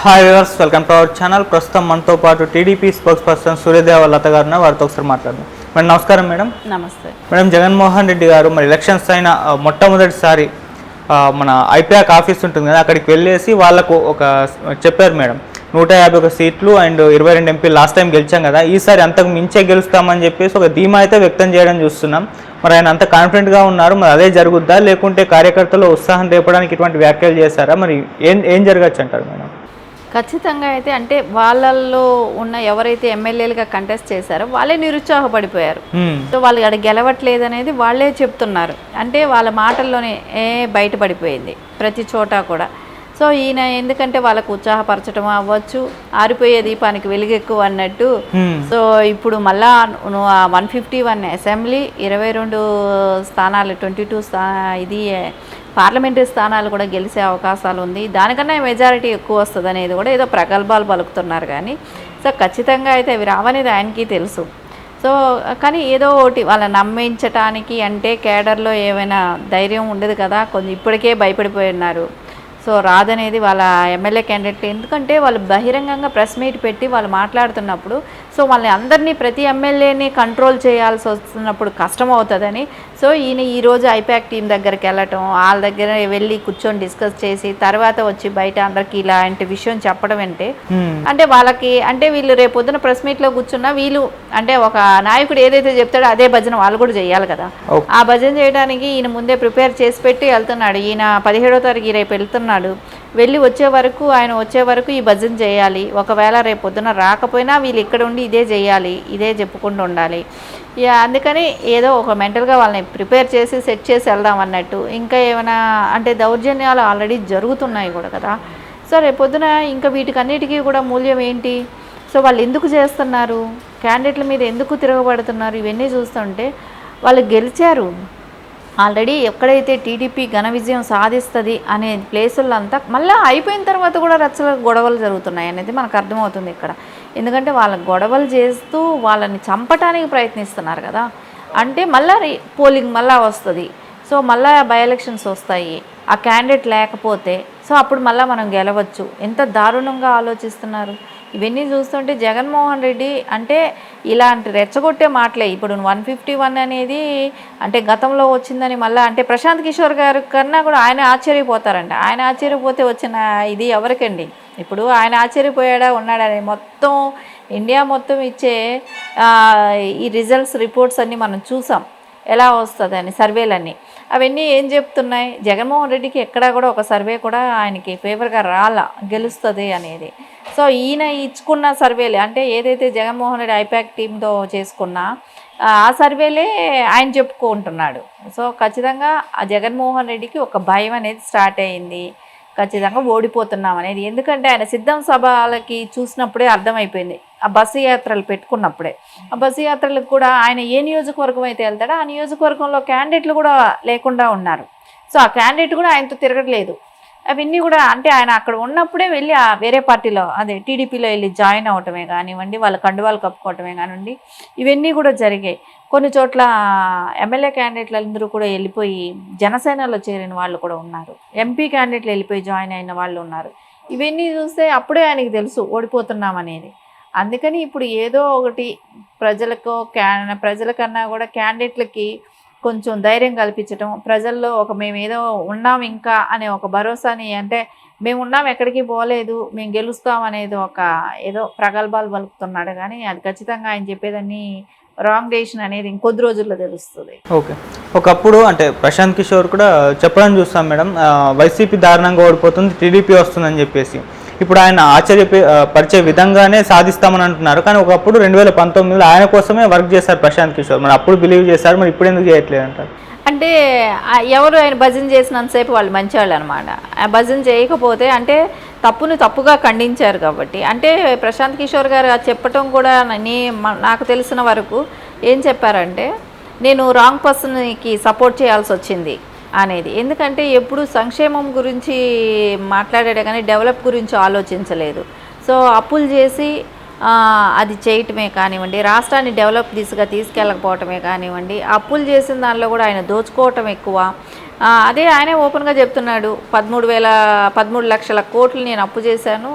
Hi viewers, welcome to our channel. ప్రస్తుతం మనతో పాటు టీడీపీ స్పోక్స్ పర్సన్ సూర్యదేవ లత గారు వారితో ఒకసారి మాట్లాడదాం. మేడం నమస్కారం. మేడం నమస్తే. మేడం, జగన్మోహన్ రెడ్డి గారు మరి ఎలక్షన్స్ అయిన మొట్టమొదటిసారి మన ఐపాక్ ఆఫీస్ ఉంటుంది కదా, అక్కడికి వెళ్ళేసి వాళ్ళకు ఒక చెప్పారు మేడం, 151 సీట్లు అండ్ 22 ఎంపీ లాస్ట్ టైం గెలిచాం కదా, ఈసారి అంతకు మించే గెలుస్తామని చెప్పేసి ఒక ధీమా అయితే వ్యక్తం చేయడం చూస్తున్నాం. మరి ఆయన అంత కాన్ఫిడెంట్గా ఉన్నారు, మరి అదే జరుగుద్దా లేకుంటే కార్యకర్తలు ఉత్సాహం రేపడానికి ఇటువంటి వ్యాఖ్యలు చేశారా? మరి ఏం జరగచ్చు అంటారు మేడం? ఖచ్చితంగా అయితే అంటే వాళ్ళల్లో ఉన్న ఎవరైతే ఎమ్మెల్యేలుగా కంటెస్ట్ చేశారో వాళ్ళే నిరుత్సాహపడిపోయారు. సో వాళ్ళు అక్కడ గెలవట్లేదు అనేది వాళ్ళే చెప్తున్నారు. అంటే వాళ్ళ మాటల్లోనే బయటపడిపోయింది ప్రతి చోట కూడా. సో ఈయన ఎందుకంటే వాళ్ళకు ఉత్సాహపరచడం అవ్వచ్చు, ఆరిపోయే దీపానికి వెలుగెక్కువ అన్నట్టు. సో ఇప్పుడు మళ్ళా 151 అసెంబ్లీ, 22 స్థానాలు, 22 ఇది పార్లమెంటరీ స్థానాలు కూడా గెలిచే అవకాశాలు ఉంది. దానికన్నా మెజారిటీ ఎక్కువ వస్తుంది అనేది కూడా ఏదో ప్రగల్భాలు పలుకుతున్నారు. కానీ సో ఖచ్చితంగా అయితే అవి రావనేది ఆయనకి తెలుసు. సో కానీ ఏదో ఒకటి వాళ్ళని నమ్మించటానికి అంటే కేడర్లో ఏమైనా ధైర్యం ఉండదు కదా, కొంచెం ఇప్పటికే భయపడిపోయి ఉన్నారు. సో రాదనేది వాళ్ళ ఎమ్మెల్యే క్యాండిడేట్, ఎందుకంటే వాళ్ళు బహిరంగంగా ప్రెస్ మీట్ పెట్టి వాళ్ళు మాట్లాడుతున్నప్పుడు సో వాళ్ళని అందరినీ ప్రతి ఎమ్మెల్యేని కంట్రోల్ చేయాల్సి వస్తున్నప్పుడు కష్టం అవుతుందని సో ఈయన ఈరోజు ఐపాక్ టీం దగ్గరికి వెళ్ళటం, వాళ్ళ దగ్గర వెళ్ళి కూర్చొని డిస్కస్ చేసి తర్వాత వచ్చి బయట అందరికి ఇలాంటి విషయం చెప్పడం అంటే వాళ్ళకి అంటే వీళ్ళు రేపు పొద్దున ప్రెస్ మీట్లో కూర్చున్నా వీళ్ళు అంటే ఒక నాయకుడు ఏదైతే చెప్తాడో అదే భజన వాళ్ళు కూడా చేయాలి కదా. ఆ భజన చేయడానికి ఈయన ముందే ప్రిపేర్ చేసి పెట్టి వెళ్తున్నాడు. ఈయన 17వ తారీఖు రేపు వెళ్తున్నాడు. వెళ్ళి ఆయన వచ్చే వరకు ఈ భజన చేయాలి. ఒకవేళ రేపు పొద్దున రాకపోయినా వీళ్ళు ఇక్కడ ఉండి ఇదే చేయాలి, ఇదే చెప్పుకుంటూ ఉండాలి. అందుకని ఏదో ఒక మెంటల్గా వాళ్ళని ప్రిపేర్ చేసి సెట్ చేసి వెళ్దాం అన్నట్టు. ఇంకా ఏమైనా అంటే దౌర్జన్యాలు ఆల్రెడీ జరుగుతున్నాయి కూడా కదా. సో రేపు పొద్దున ఇంకా వీటికన్నిటికీ కూడా మూల్యం ఏంటి? సో వాళ్ళు ఎందుకు చేస్తున్నారు, క్యాండిడేట్ల మీద ఎందుకు తిరగబడుతున్నారు, ఇవన్నీ చూస్తుంటే వాళ్ళు గెలిచారు ఆల్రెడీ. ఎక్కడైతే టీడీపీ ఘన విజయం సాధిస్తుంది అనే ప్లేసుల్లో అంతా మళ్ళీ అయిపోయిన తర్వాత కూడా రచ్చల గొడవలు జరుగుతున్నాయి అనేది మనకు అర్థమవుతుంది ఇక్కడ. ఎందుకంటే వాళ్ళ గొడవలు చేస్తూ వాళ్ళని చంపటానికి ప్రయత్నిస్తున్నారు కదా. అంటే మళ్ళీ పోలింగ్ మళ్ళీ వస్తుంది. సో మళ్ళీ బై ఎలక్షన్స్ వస్తాయి. ఆ క్యాండిడేట్ లేకపోతే సో అప్పుడు మళ్ళీ మనం గెలవచ్చు. ఎంత దారుణంగా ఆలోచిస్తున్నారు. ఇవన్నీ చూస్తుంటే జగన్మోహన్ రెడ్డి అంటే ఇలాంటి రెచ్చగొట్టే మాటలే. ఇప్పుడు 151 అనేది అంటే గతంలో వచ్చిందని మళ్ళీ అంటే ప్రశాంత్ కిషోర్ గారి కన్నా కూడా ఆయన ఆశ్చర్యపోతారంట. ఆయన ఆశ్చర్యపోతే వచ్చిన ఇది ఎవరికండి? ఇప్పుడు ఆయన ఆశ్చర్యపోయాడా ఉన్నాడని మొత్తం ఇండియా మొత్తం ఇచ్చే ఈ రిపోర్ట్స్ అన్నీ మనం చూసాం ఎలా వస్తుందని, సర్వేలన్నీ అవన్నీ ఏం చెప్తున్నాయి? జగన్మోహన్ రెడ్డికి ఎక్కడా కూడా ఒక సర్వే కూడా ఆయనకి ఫేవర్గా రాలా గెలుస్తుంది అనేది. సో ఈయన ఇచ్చుకున్న సర్వేలే అంటే ఏదైతే జగన్మోహన్ రెడ్డి ఐపాక్ టీంతో చేసుకున్న ఆ సర్వేలే ఆయన చెప్పుకుంటున్నాడు. సో ఖచ్చితంగా ఆ జగన్మోహన్ రెడ్డికి ఒక భయం అనేది స్టార్ట్ అయ్యింది. ఖచ్చితంగా ఓడిపోతున్నాం అనేది. ఎందుకంటే ఆయన సిద్ధం సభలకి చూసినప్పుడే అర్థమైపోయింది. ఆ బస్సు యాత్రలు పెట్టుకున్నప్పుడే ఆ బస్సు యాత్రలకు కూడా ఆయన ఏ నియోజకవర్గం అయితే వెళ్తాడో ఆ నియోజకవర్గంలో క్యాండిడేట్లు కూడా లేకుండా ఉన్నారు. సో ఆ క్యాండిడేట్ కూడా ఆయనతో తిరగట్లేదు. అవన్నీ కూడా అంటే ఆయన అక్కడ ఉన్నప్పుడే వెళ్ళి ఆ వేరే పార్టీలో అదే టీడీపీలో వెళ్ళి జాయిన్ అవటమే కానివ్వండి, వాళ్ళ కండువాలు కప్పుకోవటమే కానివ్వండి, ఇవన్నీ కూడా జరిగాయి. కొన్ని చోట్ల ఎమ్మెల్యే క్యాండిడేట్లు అందరూ కూడా వెళ్ళిపోయి జనసేనలో చేరిన వాళ్ళు కూడా ఉన్నారు. ఎంపీ క్యాండిడేట్లు వెళ్ళిపోయి జాయిన్ అయిన వాళ్ళు ఉన్నారు. ఇవన్నీ చూస్తే అప్పుడే ఆయనకి తెలుసు ఓడిపోతున్నాం అనేది. అందుకని ఇప్పుడు ఏదో ఒకటి ప్రజలకన్నా కూడా క్యాండిడేట్లకి కొంచెం ధైర్యం కల్పించడం, ప్రజల్లో ఒక మేము ఏదో ఉన్నాం ఇంకా అనే ఒక భరోసాని, అంటే మేము ఉన్నాం ఎక్కడికి పోలేదు మేము గెలుస్తాం అనేది ఒక ఏదో ప్రగల్భాలు పలుకుతున్నాడు. కానీ అది ఖచ్చితంగా ఆయన చెప్పేదాన్ని రాంగ్ డెసిషన్ అనేది ఇంకొద్ది రోజుల్లో తెలుస్తుంది. ఓకే, ఒకప్పుడు అంటే ప్రశాంత్ కిషోర్ కూడా చెప్పడం చూస్తాం మేడం, వైసీపీ దారుణంగా ఓడిపోతుంది, టీడీపీ వస్తుందని చెప్పేసి. ఇప్పుడు ఆయన ఆశ్చర్యపరిచే విధంగానే సాధిస్తామని అంటున్నారు. కానీ ఒకప్పుడు 2019లో ఆయన కోసమే వర్క్ చేశారు ప్రశాంత్ కిషోర్. మరి అప్పుడు బిలీవ్ చేశారు, మరి ఇప్పుడు ఎందుకు చేయట్లేదు అంటారు? అంటే ఎవరు ఆయన భజన చేసినంతసేపు వాళ్ళు మంచివాళ్ళు అనమాట. ఆ భజన చేయకపోతే అంటే తప్పుని తప్పుగా ఖండించారు కాబట్టి. అంటే ప్రశాంత్ కిషోర్ గారు చెప్పటం కూడా నాకు తెలిసిన వరకు ఏం చెప్పారంటే, నేను రాంగ్ పర్సన్కి సపోర్ట్ చేయాల్సి వచ్చింది అనేది. ఎందుకంటే ఎప్పుడు సంక్షేమం గురించి మాట్లాడాడే కానీ డెవలప్ గురించి ఆలోచించలేదు. సో అప్పులు చేసి అది చేయటమే కానివ్వండి, రాష్ట్రాన్ని డెవలప్ దిశగా తీసుకెళ్ళకపోవటమే కానివ్వండి, అప్పులు చేసిన దానిలో కూడా ఆయన దోచుకోవటం ఎక్కువ. అదే ఆయనే ఓపెన్గా చెప్తున్నాడు, 13 లక్షల కోట్లు నేను అప్పు చేశాను,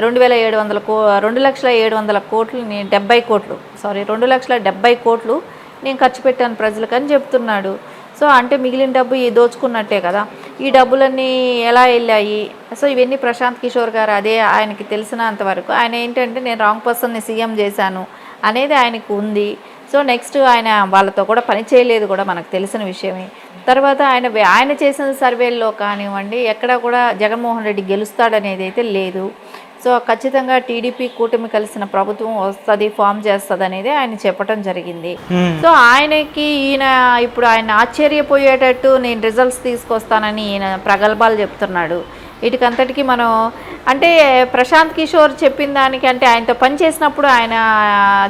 2,700 కోట్లు 70 కోట్లు 2,70 కోట్లు నేను ఖర్చు పెట్టాను ప్రజలకని చెప్తున్నాడు. సో అంటే మిగిలిన డబ్బు ఈ దోచుకున్నట్టే కదా. ఈ డబ్బులన్నీ ఎలా వెళ్ళాయి? సో ఇవన్నీ ప్రశాంత్ కిషోర్ గారు అదే ఆయనకి తెలిసినంత వరకు ఆయన ఏంటంటే నేను రాంగ్ పర్సన్ని సీఎం చేశాను అనేది ఆయనకు ఉంది. సో నెక్స్ట్ ఆయన వాళ్ళతో కూడా పని చేయలేదు కూడా మనకు తెలిసిన విషయమే. తర్వాత ఆయన చేసిన సర్వేల్లో కానివ్వండి ఎక్కడ కూడా జగన్మోహన్ రెడ్డి గెలుస్తాడనేది అయితే లేదు. సో ఖచ్చితంగా టీడీపీ కూటమి కలిసిన ప్రభుత్వం వస్తుంది, ఫామ్ చేస్తుంది అనేది ఆయన చెప్పడం జరిగింది. సో ఆయనకి ఇప్పుడు ఆయన ఆశ్చర్యపోయేటట్టు నేను రిజల్ట్స్ తీసుకొస్తానని ఈయన ప్రగల్భాలు చెప్తున్నాడు. వీటికంతటికి మనం అంటే ప్రశాంత్ కిషోర్ చెప్పిన దానికి అంటే ఆయనతో పని చేసినప్పుడు ఆయన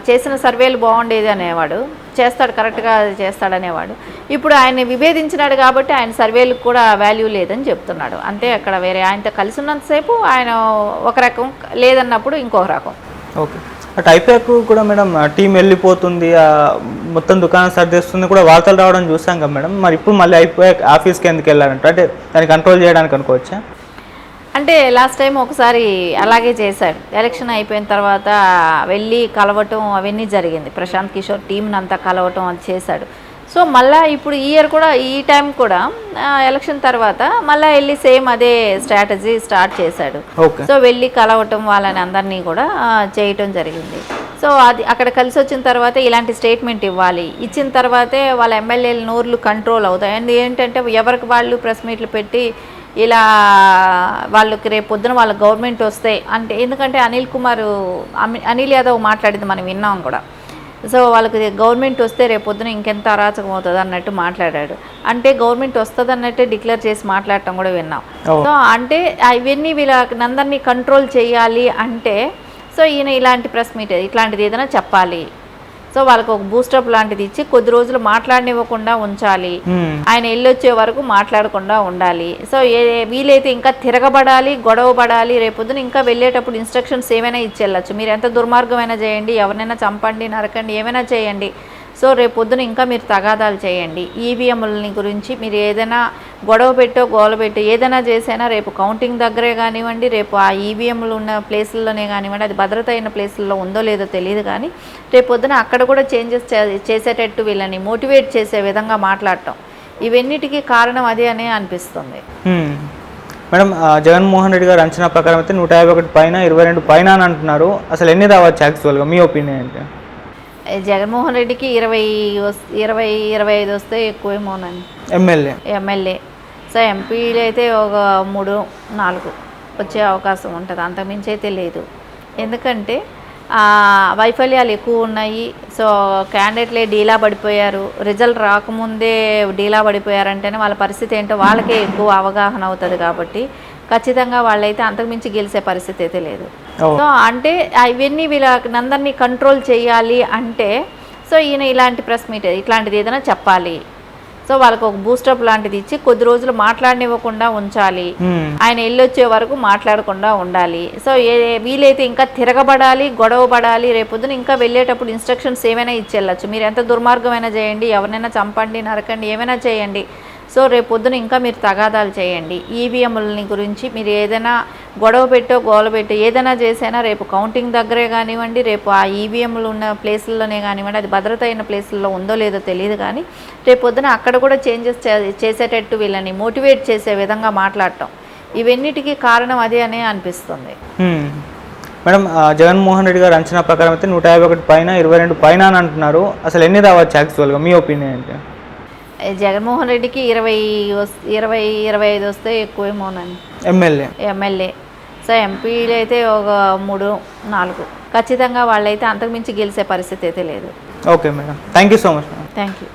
చేసిన సర్వేలు బాగుండేది అనేవాడు, చేస్తాడు కరెక్ట్గా చేస్తాడనేవాడు. ఇప్పుడు ఆయన విభేదించినాడు కాబట్టి ఆయన సర్వేలకు కూడా వాల్యూ లేదని చెప్తున్నాడు. అంటే అక్కడ వేరే ఆయనతో కలిసి ఉన్నంతసేపు ఆయన ఒక రకం, లేదన్నప్పుడు ఇంకొక రకం. ఓకే, అటు ఐపాక్ కూడా మేడం టీం వెళ్ళిపోతుంది, మొత్తం దుకాణం సర్దేస్తుంది కూడా వార్తలు రావడం చూసాం కదా మేడం. మరి ఇప్పుడు మళ్ళీ ఐపాక్ ఆఫీస్కి ఎందుకు వెళ్ళారంట? అంటే దాన్ని కంట్రోల్ చేయడానికి అనుకోవచ్చా? అంటే లాస్ట్ టైం ఒకసారి అలాగే చేశాడు. ఎలక్షన్ అయిపోయిన తర్వాత వెళ్ళి కలవటం అవన్నీ జరిగింది. ప్రశాంత్ కిషోర్ టీంని అంతా కలవటం అది చేశాడు. సో మళ్ళీ ఇప్పుడు ఈ ఇయర్ కూడా ఈ టైం కూడా ఎలక్షన్ తర్వాత మళ్ళీ వెళ్ళి సేమ్ అదే స్ట్రాటజీ స్టార్ట్ చేశాడు. సో వెళ్ళి కలవటం వాళ్ళని అందరినీ కూడా చేయటం జరిగింది. సో అది అక్కడ కలిసి వచ్చిన తర్వాత ఇలాంటి స్టేట్మెంట్ ఇవ్వాలి, ఇచ్చిన తర్వాతే వాళ్ళ ఎమ్మెల్యేల నోర్లు కంట్రోల్ అవుతాయి. అండ్ ఏంటంటే ఎవరికి వాళ్ళు ప్రెస్ మీట్లు పెట్టి ఇలా వాళ్ళకి రేపు పొద్దున వాళ్ళ గవర్నమెంట్ వస్తే అంటే ఎందుకంటే అనిల్ యాదవ్ మాట్లాడింది మనం విన్నాం కూడా. సో వాళ్ళకి గవర్నమెంట్ వస్తే రేపు పొద్దున ఇంకెంత అరాచకం అవుతుంది అన్నట్టు మాట్లాడాడు. అంటే గవర్నమెంట్ వస్తుంది అన్నట్టే డిక్లేర్ చేసి మాట్లాడటం కూడా విన్నాం. సో అంటే ఇవన్నీ వీళ్ళందరినీ కంట్రోల్ చేయాలి అంటే సో ఈయన ఇలాంటి ప్రెస్ మీట్ ఇట్లాంటిది ఏదైనా చెప్పాలి. సో వాళ్ళకి ఒక బూస్టప్ లాంటిది ఇచ్చి కొద్ది రోజులు మాట్లాడనివ్వకుండా ఉంచాలి, ఆయన వెళ్ళొచ్చే వరకు మాట్లాడకుండా ఉండాలి. సో వీలైతే ఇంకా తిరగబడాలి, గొడవ పడాలి, రేపొద్దున ఇంకా వెళ్ళేటప్పుడు ఇన్స్ట్రక్షన్స్ ఏమైనా ఇచ్చేళ్ళచ్చు. మీరు ఎంత దుర్మార్గమైనా చేయండి, ఎవరినైనా చంపండి, నరకండి, ఏమైనా చేయండి. సో రేపొద్దున ఇంకా మీరు తగాదాలు చేయండి. ఈవీఎంలని గురించి మీరు ఏదైనా గొడవ పెట్టో గోల పెట్టో ఏదైనా చేసైనా రేపు కౌంటింగ్ దగ్గరే కానివ్వండి, రేపు ఆ ఈవీఎంలు ఉన్న ప్లేసుల్లోనే కానివ్వండి, అది భద్రత అయిన ప్లేసుల్లో ఉందో లేదో తెలియదు కానీ రేపొద్దున అక్కడ కూడా చేంజెస్ చేసేటట్టు వీళ్ళని మోటివేట్ చేసే విధంగా మాట్లాడటం ఇవన్నిటికీ కారణం అదే అని అనిపిస్తుంది. మేడం జగన్మోహన్ రెడ్డి గారు అంచనా ప్రకారం అయితే 151 పైన 22 పైన అని అంటున్నారు. అసలు ఎన్ని రావచ్చు యాక్చువల్గా మీ ఒపీనియన్ ఏంటి? జగన్మోహన్ రెడ్డికి 20-25 వస్తే ఎక్కువేమోనండి. ఎమ్మెల్యే సో ఎంపీలు అయితే ఒక 3-4 వచ్చే అవకాశం ఉంటుంది, అంతకుమించి అయితే లేదు. ఎందుకంటే వైఫల్యాలు ఎక్కువ ఉన్నాయి. సో క్యాండిడేట్లే డీలా పడిపోయారు, రిజల్ట్ రాకముందే డీలా పడిపోయారంటేనే వాళ్ళ పరిస్థితి ఏంటో వాళ్ళకే ఎక్కువ అవగాహన అవుతుంది. కాబట్టి ఖచ్చితంగా వాళ్ళైతే అంతకుమించి గెలిచే పరిస్థితి అయితే లేదు. సో అంటే ఇవన్నీ వీళ్ళందరినీ కంట్రోల్ చేయాలి అంటే సో ఈయన ఇలాంటి ప్రెస్ మీట్ ఇట్లాంటిది ఏదైనా చెప్పాలి. సో వాళ్ళకి ఒక బూస్టప్ లాంటిది ఇచ్చి కొద్ది రోజులు మాట్లాడనివ్వకుండా ఉంచాలి, ఆయన వెళ్ళొచ్చే వరకు మాట్లాడకుండా ఉండాలి. సో వీలైతే ఇంకా తిరగబడాలి, గొడవ పడాలి, రేపొద్దున ఇంకా వెళ్ళేటప్పుడు ఇన్స్ట్రక్షన్స్ ఏమైనా ఇచ్చేళ్ళచ్చు. మీరు ఎంత దుర్మార్గమైనా చేయండి, ఎవరినైనా చంపండి, నరకండి, ఏమైనా చేయండి. సో రేపు పొద్దున ఇంకా మీరు తగాదాలు చేయండి. ఈవీఎంలని గురించి మీరు ఏదైనా గొడవ పెట్టో గోల పెట్టో ఏదైనా చేసైనా రేపు కౌంటింగ్ దగ్గరే కానివ్వండి, రేపు ఆ ఈవీఎంలు ఉన్న ప్లేసుల్లోనే కానివ్వండి, అది భద్రత అయిన ప్లేసుల్లో ఉందో లేదో తెలియదు కానీ రేపు పొద్దున అక్కడ కూడా చేంజెస్ చేసేటట్టు వీళ్ళని మోటివేట్ చేసే విధంగా మాట్లాడటం ఇవన్నిటికీ కారణం అదే అని అనిపిస్తుంది. మేడం జగన్మోహన్ రెడ్డి గారు అంచనా ప్రకారం అయితే 151 పైన 22 పైన అని అంటున్నారు. అసలు ఎన్ని రావచ్చు యాక్చువల్గా మీ ఒపీనియన్ ఏంటి? జగన్మోహన్ రెడ్డికి 20-25 వస్తే ఎక్కువేమోనండి. ఎమ్మెల్యే సో ఎంపీలు అయితే ఒక 3-4 ఖచ్చితంగా వాళ్ళైతే అంతకుమించి గెలిచే పరిస్థితి అయితే లేదు. Okay madam, thank you so much. Thank you.